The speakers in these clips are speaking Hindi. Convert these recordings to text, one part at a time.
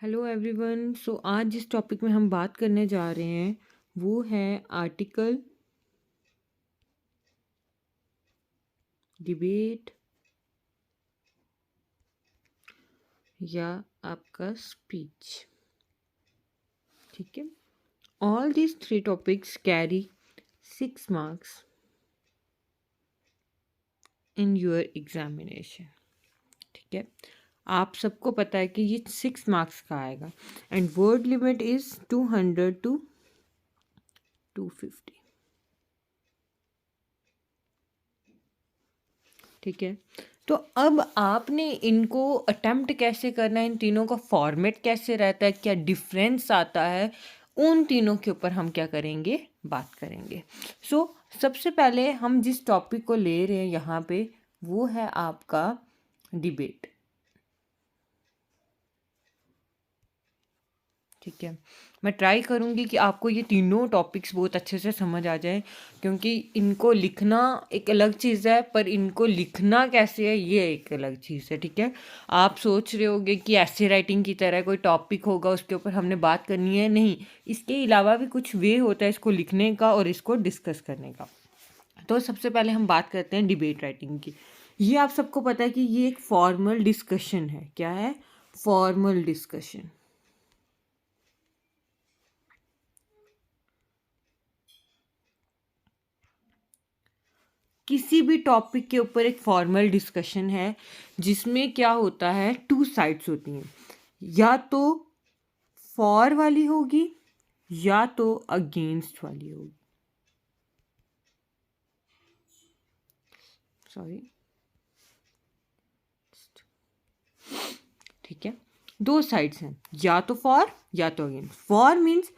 Hello everyone. आज जिस टॉपिक में हम बात करने जा रहे हैं वो है आर्टिकल, डिबेट या आपका स्पीच। ठीक है, all these three topics carry 6 marks in your examination. ठीक है, आप सबको पता है कि ये 6 मार्क्स का आएगा and word limit is 200 to 250। ठीक है, तो अब आपने इनको अटेम्प्ट कैसे करना है, इन तीनों का फॉर्मेट कैसे रहता है, क्या डिफरेंस आता है, उन तीनों के ऊपर हम क्या करेंगे, बात करेंगे। सबसे पहले हम जिस टॉपिक को ले रहे हैं यहाँ पे वो है आपका डिबेट। ठीक है, मैं ट्राई करूँगी कि आपको ये तीनों टॉपिक्स बहुत अच्छे से समझ आ जाए, क्योंकि इनको लिखना एक अलग चीज़ है पर इनको लिखना कैसे है ये एक अलग चीज़ है। ठीक है, आप सोच रहे होगे कि ऐसे राइटिंग की तरह कोई टॉपिक होगा उसके ऊपर हमने बात करनी है, नहीं, इसके अलावा भी कुछ वे होता है इसको लिखने का और इसको डिस्कस करने का। तो सबसे पहले हम बात करते हैं डिबेट राइटिंग की। ये आप सबको पता है कि ये एक फॉर्मल डिस्कशन है। क्या है? Formal discussion. किसी भी टॉपिक के ऊपर एक फॉर्मल डिस्कशन है जिसमें क्या होता है, 2 साइड्स होती हैं, या तो फॉर वाली होगी या तो अगेंस्ट वाली होगी। सॉरी, ठीक है, 2 साइड्स हैं, या तो फॉर या तो अगेंस्ट। फॉर मीन्स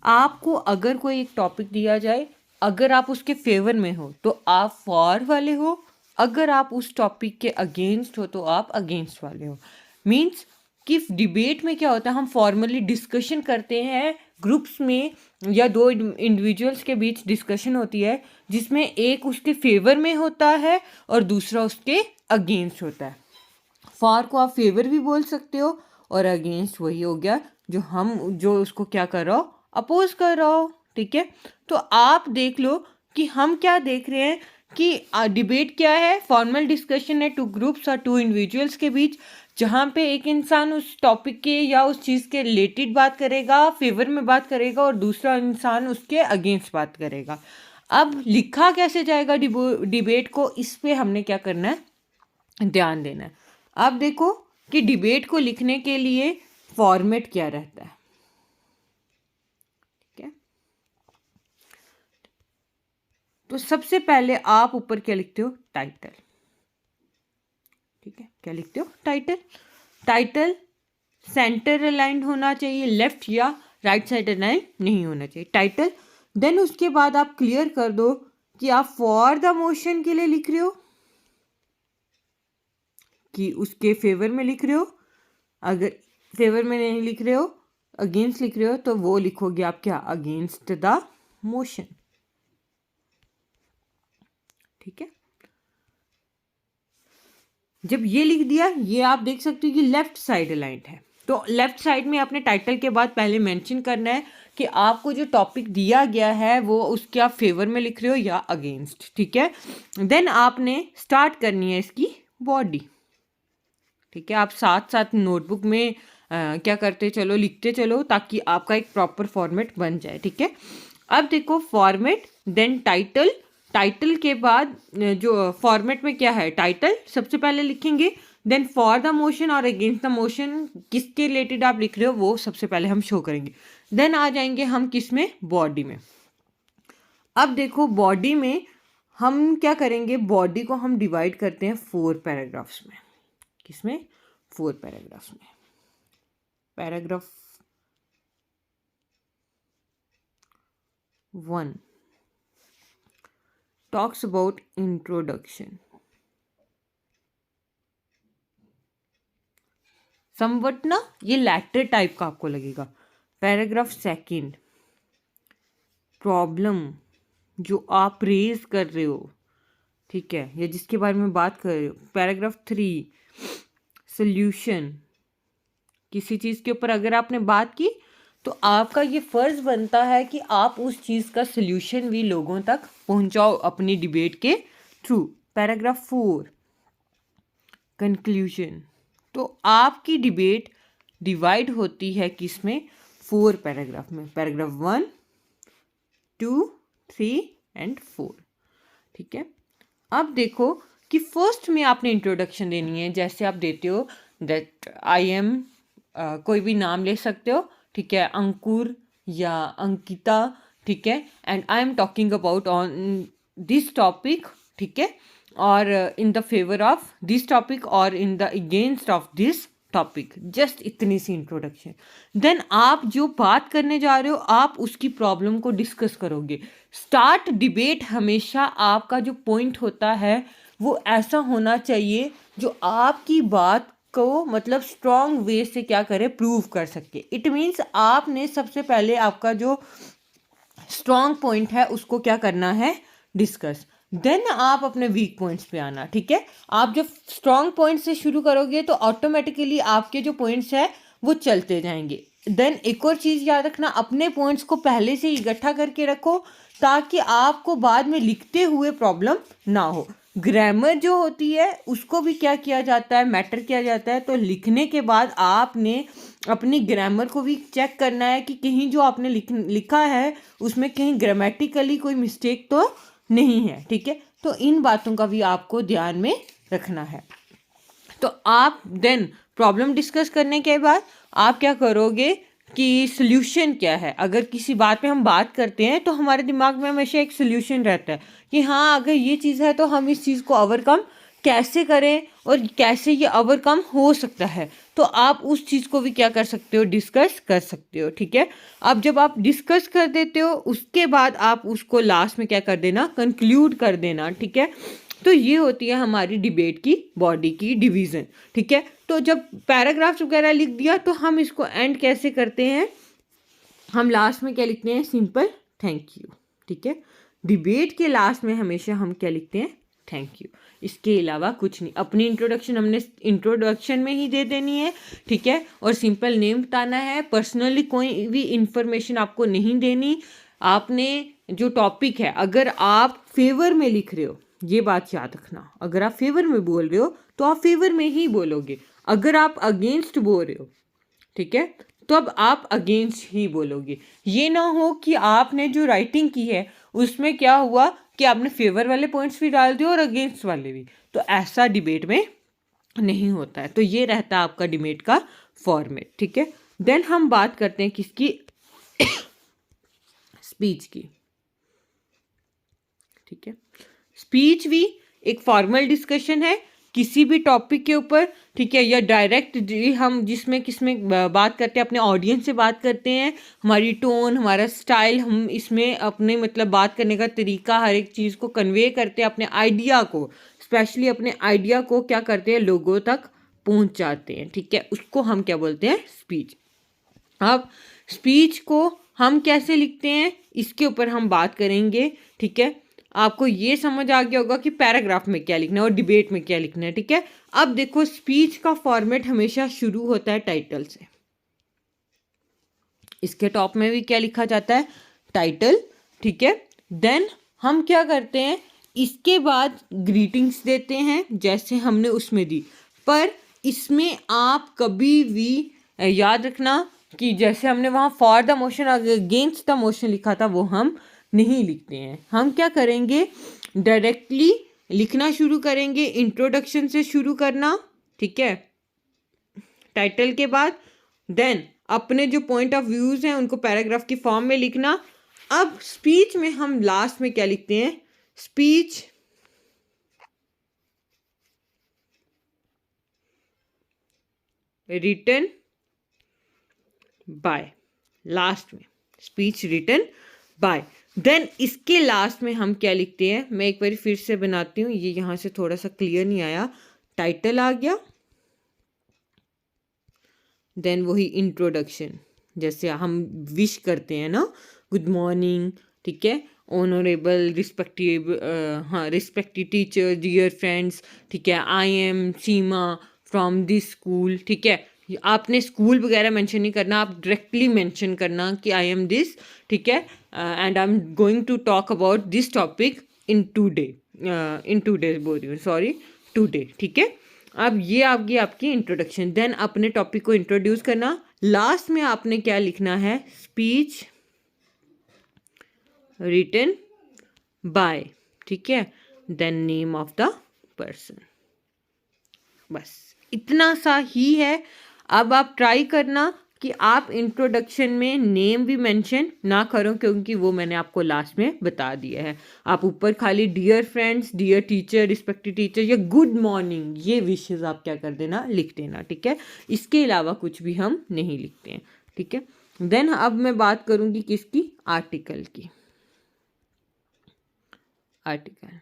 आपको अगर कोई एक टॉपिक दिया जाए, अगर आप उसके फेवर में हो तो आप फॉर वाले हो, अगर आप उस टॉपिक के अगेंस्ट हो तो आप अगेंस्ट वाले हो। मीन्स कि डिबेट में क्या होता है, हम फॉर्मली डिस्कशन करते हैं ग्रुप्स में या दो इंडिविजुअल्स के बीच डिस्कशन होती है जिसमें एक उसके फेवर में होता है और दूसरा उसके अगेंस्ट होता है। फॉर को आप फेवर भी बोल सकते हो और अगेंस्ट वही हो गया जो उसको क्या कर रहा हो, अपोज कर रहा हो। ठीक है, तो आप देख लो कि हम क्या देख रहे हैं कि डिबेट क्या है, फॉर्मल डिस्कशन है 2 ग्रुप्स और 2 इंडिविजुअल्स के बीच, जहाँ पे एक इंसान उस टॉपिक के या उस चीज़ के रिलेटेड बात करेगा, फेवर में बात करेगा, और दूसरा इंसान उसके अगेंस्ट बात करेगा। अब लिखा कैसे जाएगा डिबेट को, इस पे हमने क्या करना है, ध्यान देना है। अब देखो कि डिबेट को लिखने के लिए फॉर्मेट क्या रहता है। ठीक है, तो सबसे पहले आप ऊपर क्या लिखते हो, टाइटल। ठीक है, क्या लिखते हो, टाइटल। टाइटल सेंटर अलाइंड होना चाहिए, लेफ्ट या राइट साइड अलाइंड नहीं होना चाहिए टाइटल। देन उसके बाद आप क्लियर कर दो कि आप फॉर द मोशन के लिए लिख रहे हो कि उसके फेवर में लिख रहे हो। अगर फेवर में नहीं लिख रहे हो, अगेंस्ट लिख रहे हो, तो वो लिखोगे आप क्या, अगेंस्ट द मोशन। ठीक है, जब ये लिख दिया, ये आप देख सकते हो कि लेफ्ट साइड अलाइंड है, तो लेफ्ट साइड में अपने टाइटल के बाद पहले मेंशन करना है कि आपको जो टॉपिक दिया गया है वो उसके आप फेवर में लिख रहे हो या अगेंस्ट। ठीक है, देन आपने स्टार्ट करनी है इसकी बॉडी। ठीक है, आप साथ साथ नोटबुक में क्या करते चलो, लिखते चलो, ताकि आपका एक प्रॉपर फॉर्मेट बन जाए। ठीक है, अब देखो फॉर्मेट, देन टाइटल। टाइटल के बाद जो फॉर्मेट में क्या है, टाइटल सबसे पहले लिखेंगे, देन फॉर द मोशन और अगेंस्ट द मोशन किसके रिलेटेड आप लिख रहे हो वो सबसे पहले हम शो करेंगे। देन आ जाएंगे हम किस में, बॉडी में। अब देखो बॉडी में हम क्या करेंगे, बॉडी को हम डिवाइड करते हैं 4 पैराग्राफ्स में। किसमें, 4 पैराग्राफ्स में। Paragraph 1 talks about introduction. Somewhat ना ये लेटर टाइप का आपको लगेगा। पैराग्राफ 2 प्रॉब्लम जो आप रेज कर रहे हो, ठीक है, या जिसके बारे में बात कर रहे हो। पैराग्राफ 3 सोल्यूशन, किसी चीज़ के ऊपर अगर आपने बात की तो आपका ये फ़र्ज़ बनता है कि आप उस चीज़ का सल्यूशन भी लोगों तक पहुंचाओ अपनी डिबेट के थ्रू। Paragraph 4 conclusion. तो आपकी डिबेट डिवाइड होती है किसमें? 4 पैराग्राफ में। Paragraph 1, 2, 3 and 4। ठीक है, अब देखो कि फर्स्ट में आपने इंट्रोडक्शन देनी है। जैसे आप देते हो दैट आई एम, कोई भी नाम ले सकते हो, ठीक है, अंकुर या अंकिता, ठीक है, and I am talking about on this topic, ठीक है, और in the favour of this topic और in the against of this topic. Just इतनी सी इंट्रोडक्शन। देन आप जो बात करने जा रहे हो आप उसकी प्रॉब्लम को डिस्कस करोगे। स्टार्ट डिबेट हमेशा आपका जो पॉइंट होता है वो ऐसा होना चाहिए जो आपकी बात को मतलब स्ट्रॉन्ग वे से क्या करे, प्रूव कर सके। इट मीन्स आपने सबसे पहले आपका जो स्ट्रॉन्ग पॉइंट है उसको क्या करना है, डिस्कस। देन आप अपने वीक पॉइंट्स पे आना। ठीक है, आप जब स्ट्रॉन्ग पॉइंट से शुरू करोगे तो ऑटोमेटिकली आपके जो पॉइंट्स है वो चलते जाएंगे। देन एक और चीज़ याद रखना, अपने पॉइंट्स को पहले से इकट्ठा करके रखो ताकि आपको बाद में लिखते हुए प्रॉब्लम ना हो। ग्रामर जो होती है उसको भी क्या किया जाता है, मैटर किया जाता है। तो लिखने के बाद आपने अपनी ग्रामर को भी चेक करना है कि कहीं जो आपने लिखा है उसमें कहीं ग्रामेटिकली कोई मिस्टेक तो नहीं है। ठीक है, तो इन बातों का भी आपको ध्यान में रखना है। तो आप देन प्रॉब्लम डिस्कस करने के बाद आप क्या करोगे कि सल्यूशन क्या है। अगर किसी बात पे हम बात करते हैं तो हमारे दिमाग में हमेशा एक सल्यूशन रहता है कि हाँ अगर ये चीज़ है तो हम इस चीज़ को ओवरकम कैसे करें और कैसे ये ओवरकम हो सकता है। तो आप उस चीज़ को भी क्या कर सकते हो, डिस्कस कर सकते हो। ठीक है, अब जब आप डिस्कस कर देते हो उसके बाद आप उसको लास्ट में क्या कर देना, कंक्लूड कर देना। ठीक है, तो ये होती है हमारी डिबेट की बॉडी की डिवीज़न। ठीक है, तो जब पैराग्राफ्स वगैरह लिख दिया तो हम इसको एंड कैसे करते हैं, हम लास्ट में क्या लिखते हैं, सिंपल थैंक यू। ठीक है, डिबेट के लास्ट में हमेशा हम क्या लिखते हैं, थैंक यू। इसके अलावा कुछ नहीं। अपनी इंट्रोडक्शन हमने इंट्रोडक्शन में ही दे देनी है। ठीक है, और सिंपल नेम बताना है। पर्सनली कोई भी इंफॉर्मेशन आपको नहीं देनी। आपने जो टॉपिक है, अगर आप फेवर में लिख रहे हो, ये बात याद रखना, अगर आप फेवर में बोल रहे हो तो आप फेवर में ही बोलोगे। अगर आप अगेंस्ट बोल रहे हो, ठीक है, तो अब आप अगेंस्ट ही बोलोगे। ये ना हो कि आपने जो राइटिंग की है उसमें क्या हुआ कि आपने फेवर वाले पॉइंट्स भी डाल दिए और अगेंस्ट वाले भी। तो ऐसा डिबेट में नहीं होता है। तो ये रहता है आपका डिबेट का फॉर्मेट। ठीक है, देन हम बात करते हैं किसकी, स्पीच की। ठीक है, स्पीच भी एक फॉर्मल डिस्कशन है किसी भी टॉपिक के ऊपर। ठीक है, या डायरेक्ट हम जिसमें किसमें बात करते हैं, अपने ऑडियंस से बात करते हैं। हमारी टोन, हमारा स्टाइल, हम इसमें अपने मतलब बात करने का तरीका, हर एक चीज़ को कन्वे करते हैं, अपने आइडिया को, स्पेशली अपने आइडिया को क्या करते हैं, लोगों तक पहुंचाते हैं। ठीक है, उसको हम क्या बोलते हैं, स्पीच। अब स्पीच को हम कैसे लिखते हैं इसके ऊपर हम बात करेंगे। ठीक है, आपको ये समझ आ गया होगा कि पैराग्राफ में क्या लिखना है और डिबेट में क्या लिखना है। ठीक है, अब देखो स्पीच का फॉर्मेट हमेशा शुरू होता है टाइटल से। इसके टॉप में भी क्या लिखा जाता है, टाइटल। ठीक है, देन हम क्या करते हैं, इसके बाद ग्रीटिंग्स देते हैं जैसे हमने उसमें दी। पर इसमें आप कभी भी याद रखना कि जैसे हमने वहाँ for the motion against the motion लिखा था वो हम नहीं लिखते हैं। हम क्या करेंगे, डायरेक्टली लिखना शुरू करेंगे, इंट्रोडक्शन से शुरू करना। ठीक है, टाइटल के बाद देन अपने जो पॉइंट ऑफ व्यूज़ हैं उनको पैराग्राफ की फॉर्म में लिखना। अब स्पीच में हम लास्ट में क्या लिखते हैं, स्पीच रिटन बाय, लास्ट में स्पीच रिटन बाय। देन इसके लास्ट में हम क्या लिखते हैं, मैं एक बार फिर से बनाती हूँ, ये यहाँ से थोड़ा सा क्लियर नहीं आया। टाइटल आ गया, देन वही इंट्रोडक्शन, जैसे हम विश करते हैं ना, गुड मॉर्निंग। ठीक है, ऑनरेबल रिस्पेक्टिव, हाँ रिस्पेक्टिव टीचर, डियर फ्रेंड्स। ठीक है, I am Seema from this school. ठीक है, आपने स्कूल वगैरह मेंशन नहीं करना, आप डायरेक्टली मेंशन करना कि आई एम दिस, ठीक है, and I am going to talk about this topic in 2 days बोल रही हूँ, सॉरी 2 डे, ठीक है। अब ये आपकी इंट्रोडक्शन, देन अपने टॉपिक को इंट्रोड्यूस करना। लास्ट में आपने क्या लिखना है, स्पीच रिटन बाय, ठीक है, then name of the person. बस इतना सा ही है। अब आप ट्राई करना कि आप इंट्रोडक्शन में नेम भी मेंशन ना करो, क्योंकि वो मैंने आपको लास्ट में बता दिया है। आप ऊपर खाली dear friends, dear teacher, respected teacher या गुड मॉर्निंग, ये विशेस आप क्या कर देना, लिख देना, ठीक है। इसके अलावा कुछ भी हम नहीं लिखते हैं, ठीक है। देन अब मैं बात करूँगी किसकी, आर्टिकल की। आर्टिकल,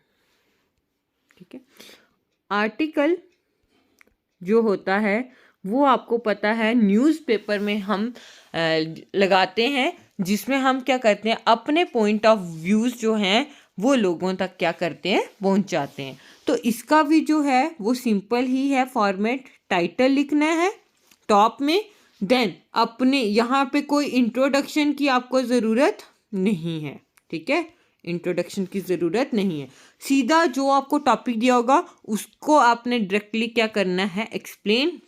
ठीक है। आर्टिकल जो होता है वो आपको पता है न्यूज़पेपर में हम लगाते हैं, जिसमें हम क्या करते हैं, अपने पॉइंट ऑफ व्यूज़ जो हैं वो लोगों तक क्या करते हैं, पहुंचाते हैं। तो इसका भी जो है वो सिंपल ही है फॉर्मेट, टाइटल लिखना है टॉप में, देन अपने यहाँ पे कोई इंट्रोडक्शन की आपको ज़रूरत नहीं है, ठीक है, इंट्रोडक्शन की ज़रूरत नहीं है। सीधा जो आपको टॉपिक दिया होगा उसको आपने डायरेक्टली क्या करना है, एक्सप्लेन,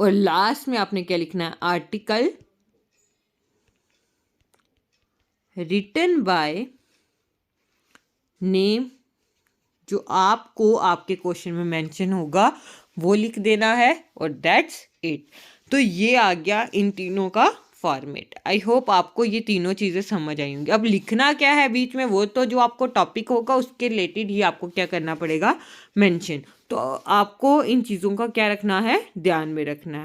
और लास्ट में आपने क्या लिखना है, आर्टिकल रिटन बाय नेम, जो आपको आपके क्वेश्चन में मेंशन होगा वो लिख देना है, और दैट्स इट। तो ये आ गया इन तीनों का फॉर्मेट। आई होप आपको ये तीनों चीज़ें समझ आई होंगी। अब लिखना क्या है बीच में, वो तो जो आपको टॉपिक होगा उसके रिलेटेड ही आपको क्या करना पड़ेगा, मेंशन। तो आपको इन चीज़ों का क्या रखना है, ध्यान में रखना है।